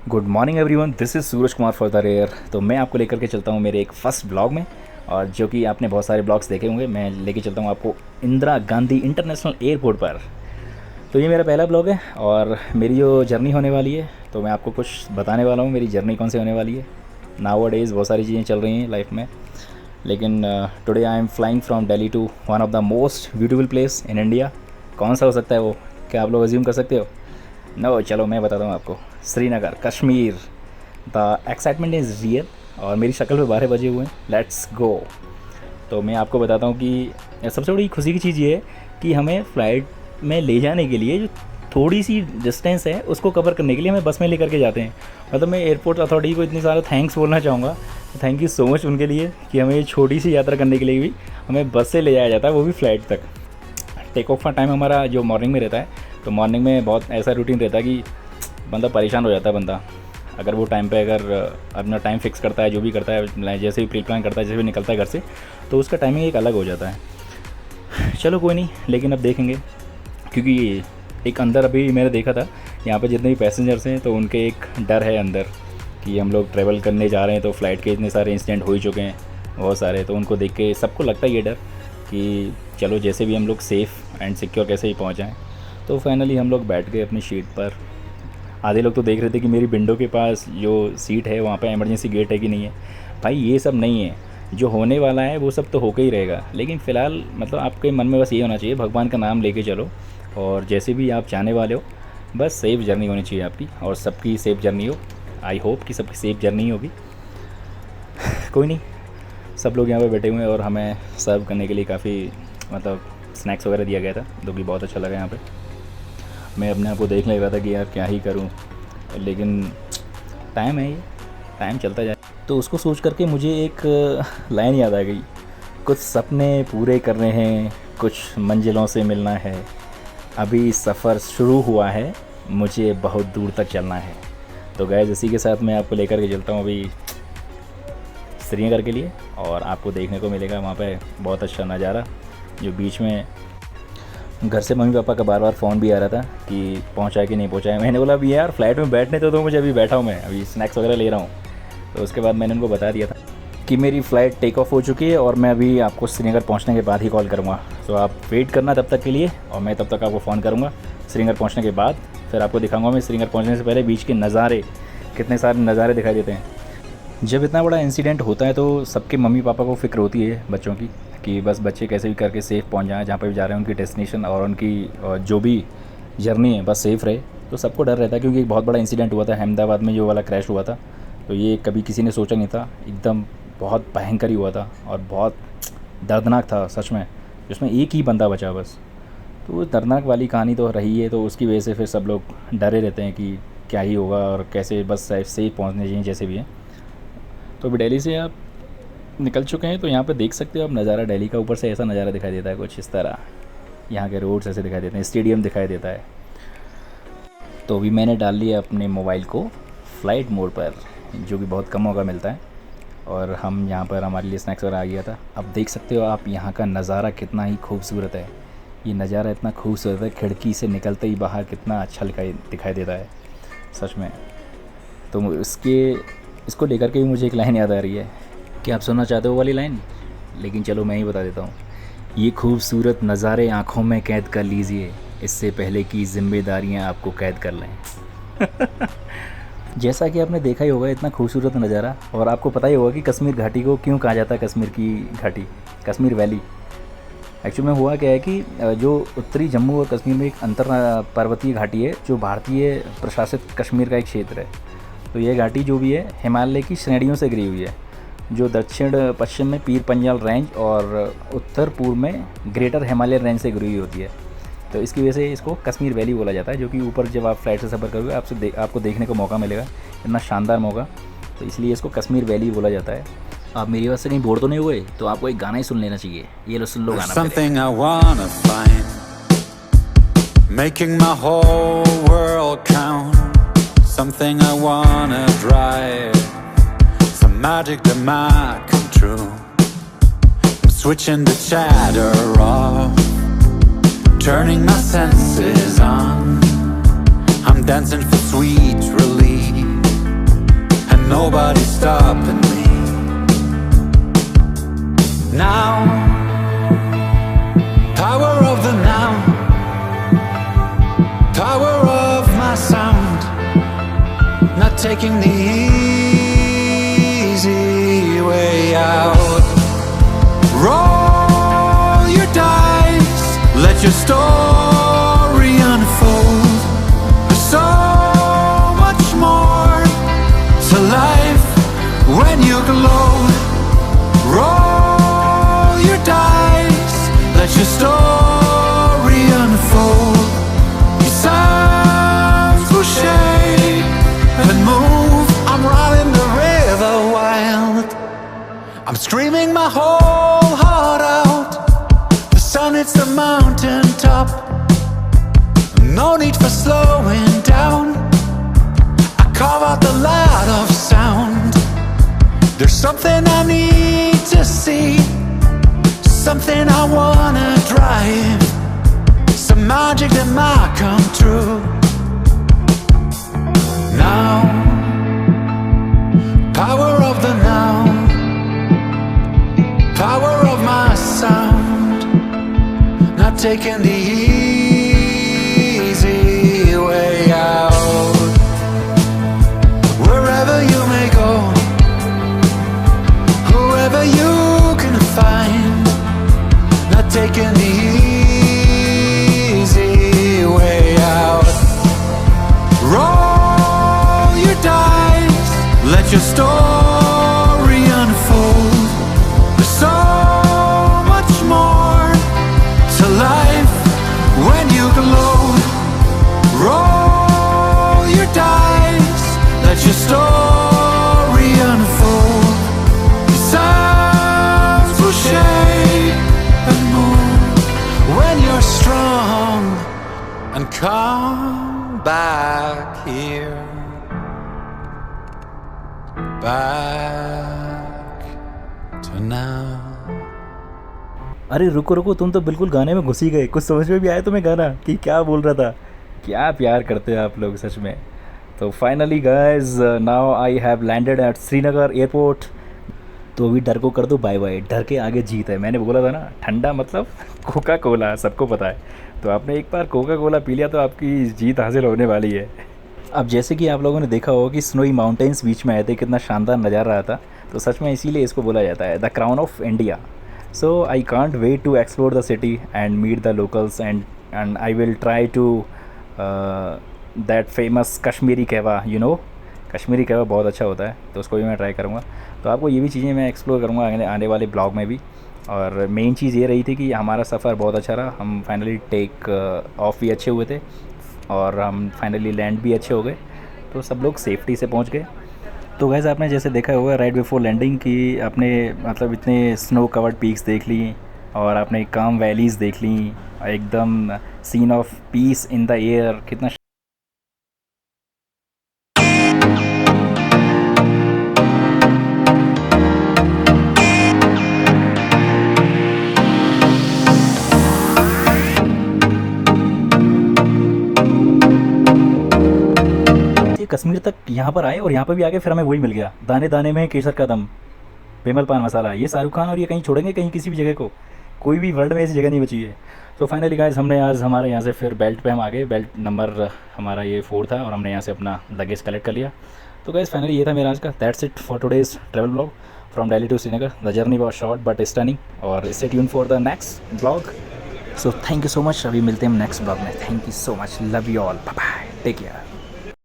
Good morning everyone, this is Suraj Kumar for the rare. तो मैं आपको लेकर के चलता हूँ मेरे एक फ़र्स्ट ब्लॉग में, और जो कि आपने बहुत सारे ब्लॉग्स देखे होंगे। मैं लेके चलता हूँ आपको इंदिरा गांधी इंटरनेशनल एयरपोर्ट पर। तो ये मेरा पहला ब्लॉग है और मेरी जो जर्नी होने वाली है, तो मैं आपको कुछ बताने वाला हूँ मेरी जर्नी कौन सी होने वाली है। नाउ डेज़ बहुत सारी चीज़ें चल रही हैं लाइफ में, लेकिन today I am flying from Delhi to one of the most beautiful place in India. कौन सा हो सकता है वो? क्या आप लोग अज्यूम कर सकते हो? नो, चलो मैं बताता हूँ आपको। Srinagar, Kashmir. The excitement is real और मेरी शक्ल पे 12 बजे हुए हैं। Let's go. तो मैं आपको बताता हूँ कि सबसे बड़ी खुशी की चीज़ ये है कि हमें फ़्लाइट में ले जाने के लिए जो थोड़ी सी डिस्टेंस है उसको कवर करने के लिए हमें बस में लेकर के जाते हैं। मतलब मैं एयरपोर्ट अथॉरिटी को इतनी सारा थैंक्स बोलना चाहूँगा। थैंक यू सो मच उनके लिए कि हमें ये छोटी सी यात्रा करने के लिए भी हमें बस से ले जाया जाता है, वो भी फ़्लाइट तक। टेक ऑफ का टाइम हमारा जो मॉर्निंग में रहता है, तो मॉर्निंग में बहुत ऐसा रूटीन रहता है कि बंदा परेशान हो जाता है। बंदा अगर वो टाइम पे अगर अपना टाइम फिक्स करता है, जो भी करता है, जैसे भी प्री प्लान करता है, जैसे भी निकलता है घर से, तो उसका टाइमिंग एक अलग हो जाता है। चलो कोई नहीं, लेकिन अब देखेंगे, क्योंकि एक अंदर अभी मैंने देखा था यहाँ पे जितने भी पैसेंजर्स हैं, तो उनके एक डर है अंदर कि हम लोग ट्रैवल करने जा रहे हैं, तो फ़्लाइट के इतने सारे इंसिडेंट हो ही चुके हैं बहुत सारे। तो उनको देख के सबको लगता है ये डर कि चलो जैसे भी हम लोग सेफ़ एंड सिक्योर कैसे ही पहुँच जाएँ। तो फाइनली हम लोग बैठ गए अपनी सीट पर। आधे लोग तो देख रहे थे कि मेरी विंडो के पास जो सीट है वहाँ पे इमरजेंसी गेट है कि नहीं है। भाई ये सब नहीं है, जो होने वाला है वो सब तो होके ही रहेगा। लेकिन फ़िलहाल मतलब आपके मन में बस ये होना चाहिए, भगवान का नाम लेके चलो, और जैसे भी आप जाने वाले हो बस सेफ़ जर्नी होनी चाहिए आपकी, और सबकी सेफ़ जर्नी हो। आई होप कि सबकी सेफ़ जर्नी होगी। कोई नहीं, सब लोग यहाँ पे बैठे हुए हैं और हमें सर्व करने के लिए काफ़ी मतलब स्नैक्स वगैरह दिया गया था, जो कि बहुत अच्छा लगा यहाँ पे। मैं अपने आप को देख ले रहा था कि यार क्या ही करूँ, लेकिन टाइम है, ये टाइम चलता जाए। तो उसको सोच करके मुझे एक लाइन याद आ गई, कुछ सपने पूरे करने हैं, कुछ मंजिलों से मिलना है, अभी सफ़र शुरू हुआ है, मुझे बहुत दूर तक चलना है। तो गाइस, इसी के साथ मैं आपको लेकर के चलता हूँ अभी श्रीनगर के लिए, और आपको देखने को मिलेगा वहाँ पे बहुत अच्छा नज़ारा। जो बीच में घर से मम्मी पापा का बार बार फ़ोन भी आ रहा था कि पहुँचा है कि नहीं पहुँचा है। मैंने बोला अभी यार फ़्लाइट में बैठने तो मुझे अभी बैठा हूँ, मैं अभी स्नैक्स वगैरह ले रहा हूँ। तो उसके बाद मैंने उनको बता दिया था कि मेरी फ़्लाइट टेक ऑफ हो चुकी है और मैं अभी आपको श्रीनगर पहुँचने के बाद ही कॉल करूँगा। तो आप वेट करना तब तक के लिए, और मैं तब तक आपको फ़ोन करूँगा श्रीनगर पहुँचने के बाद। फिर आपको दिखाऊँगा मैं श्रीनगर पहुँचने से पहले बीच के नज़ारे, कितने सारे नज़ारे दिखाई देते हैं। जब इतना बड़ा इंसिडेंट होता है तो सबके मम्मी पापा को फ़िक्र होती है बच्चों की कि बस बच्चे कैसे भी करके सेफ़ पहुंच जाएं जहाँ पर भी जा रहे हैं, उनकी डेस्टिनेशन और उनकी जो भी जर्नी है बस सेफ़ रहे। तो सबको डर रहता है, क्योंकि एक बहुत बड़ा इंसिडेंट हुआ था अहमदाबाद में, जो वाला क्रैश हुआ था। तो ये कभी किसी ने सोचा नहीं था, एकदम बहुत भयंकर ही हुआ था और बहुत दर्दनाक था सच में, जिसमें एक ही बंदा बचा बस। तो वो दर्दनाक वाली कहानी तो रही है, तो उसकी वजह से फिर सब लोग डरे रहते हैं कि क्या ही होगा और कैसे बस सेफ पहुँचने चाहिए जैसे भी है। तो अभी दिल्ली से आप निकल चुके हैं, तो यहाँ पे देख सकते हो आप नज़ारा दिल्ली का। ऊपर से ऐसा नज़ारा दिखाई देता है कुछ इस तरह, यहाँ के रोड्स ऐसे दिखाई देते हैं, स्टेडियम दिखाई देता है। तो अभी मैंने डाल लिया अपने मोबाइल को फ़्लाइट मोड पर, जो कि बहुत कम मौका मिलता है, और हम यहाँ पर हमारे लिए स्नैक्स वगैरह आ गया था। अब देख सकते हो आप यहाँ का नज़ारा कितना ही खूबसूरत है। ये नज़ारा इतना खूबसूरत है, खिड़की से निकलते ही बाहर कितना अच्छा दिखाई देता है सच में। तो इसको लेकर के भी मुझे एक लाइन याद आ रही है कि आप सुनना चाहते हो वाली लाइन, लेकिन चलो मैं ही बता देता हूँ। ये खूबसूरत नज़ारे आँखों में कैद कर लीजिए, इससे पहले कि जिम्मेदारियाँ आपको कैद कर लें। जैसा कि आपने देखा ही होगा इतना खूबसूरत नज़ारा, और आपको पता ही होगा कि कश्मीर घाटी को क्यों कहा जाता है कश्मीर की घाटी, कश्मीर वैली। एक्चुअली में हुआ क्या है कि जो उत्तरी जम्मू और कश्मीर में एक अंतर पर्वतीय घाटी है, जो भारतीय प्रशासित कश्मीर का एक क्षेत्र है। तो ये घाटी जो भी है हिमालय की श्रेणियों से घिरी हुई है, जो दक्षिण पश्चिम में पीर पंजाल रेंज और उत्तर पूर्व में ग्रेटर हिमालय रेंज से घिरी हुई होती है। तो इसकी वजह से इसको कश्मीर वैली बोला जाता है, जो कि ऊपर जब आप फ्लाइट से सफ़र करोगे आपको देखने को मौका मिलेगा, इतना शानदार मौका। तो इसलिए इसको कश्मीर वैली बोला जाता है। आप मेरी बात से कहीं बोर तो नहीं हुए? तो आपको एक गाना ही सुन लेना चाहिए। ये लो, सुन लो गाना। Something I wanna find, making my whole world count. Something I wanna drive, some magic that might come true. I'm switching the chatter off, turning my senses on. I'm dancing for sweet relief. nobody's stopping me. Now, power of the now, power of my sound, not taking the easy way out. Roll your dice, let your story unfold. There's so much more to life when you glow. Roll your dice, let your story unfold. Your sounds will shake and move. I'm riding the river wild. I'm screaming my whole heart out. The sun hits the mountain top. No need for slowing down. I carve out the light of sound. There's something I need to see, something I wanna drive, some magic that might come true. Now, power of the now, power of my sound, not taking the easy way out. Wherever you may go, whoever you can find, not taking the easy way out. Roll your dice, let your story unfold. There's so much more to life when you glow. Roll your dice, let your story unfold. Your sounds will shake and move when you're strong and come back here, back to now. अरे रुको रुको, तुम तो बिल्कुल गाने में घुस ही गए। कुछ समझ में भी आया तुम्हें गाना कि क्या बोल रहा था? क्या प्यार करते हो आप लोग सच में। तो finally guys, now I have landed eight Srinagar airport. तो अभी डर को कर दो बाय बाय, डर के आगे जीत है। मैंने बोला था ना, ठंडा मतलब कोका कोला, सबको पता है। तो आपने एक बार कोका कोला पी लिया तो आपकी जीत हासिल होने वाली है। अब जैसे कि आप लोगों ने देखा होगा कि स्नोई माउंटेन्स बीच में आए थे, कितना शानदार नज़ारा रहा था। तो सच में इसीलिए इसको बोला जाता है the crown of India. So I can't wait to explore the city and meet the locals and I will try to that famous Kashmiri कहवा, you know, कश्मीरी कहवा बहुत अच्छा होता है, तो उसको भी मैं ट्राई करूँगा। तो आपको ये भी चीज़ें मैं एक्सप्लोर करूँगा आने वाले ब्लॉग में भी। और मेन चीज़ ये रही थी कि हमारा सफ़र बहुत अच्छा रहा। हम फाइनली टेक ऑफ भी अच्छे हुए थे और हम फाइनली लैंड भी अच्छे हो गए। तो सब लोग सेफ्टी से पहुँच गए। तो गैस, आपने जैसे देखा होगा राइट बिफोर लैंडिंग कि आपने मतलब इतने स्नो कवर्ड पीक्स देख ली और आपने काम वैलीज़ देख ली, एकदम scene of peace in the air. कितना कश्मीर तक यहाँ पर आए और यहाँ पर भी आके फिर हमें वही मिल गया, दाने दाने में केसर का दम, विमल पान मसाला। ये शाहरुख खान और ये कहीं छोड़ेंगे कहीं किसी भी जगह को? कोई भी वर्ल्ड में ऐसी जगह नहीं बची है। तो फाइनली गाइस, हमने आज हमारे यहाँ से फिर बेल्ट पे हम आ गए। बेल्ट नंबर हमारा ये 4 था और हमने यहाँ से अपना लगेज कलेक्ट कर लिया। तो गाइस फाइनली ये था मेरा आज का that's it for today's travel blog from Delhi to Srinagar. The journey was short but stunning और stay tune for the next blog. So thank you so much. अभी मिलते हैं हम नेक्स्ट ब्लॉग में। Thank you so much, love you all, bye bye, take care.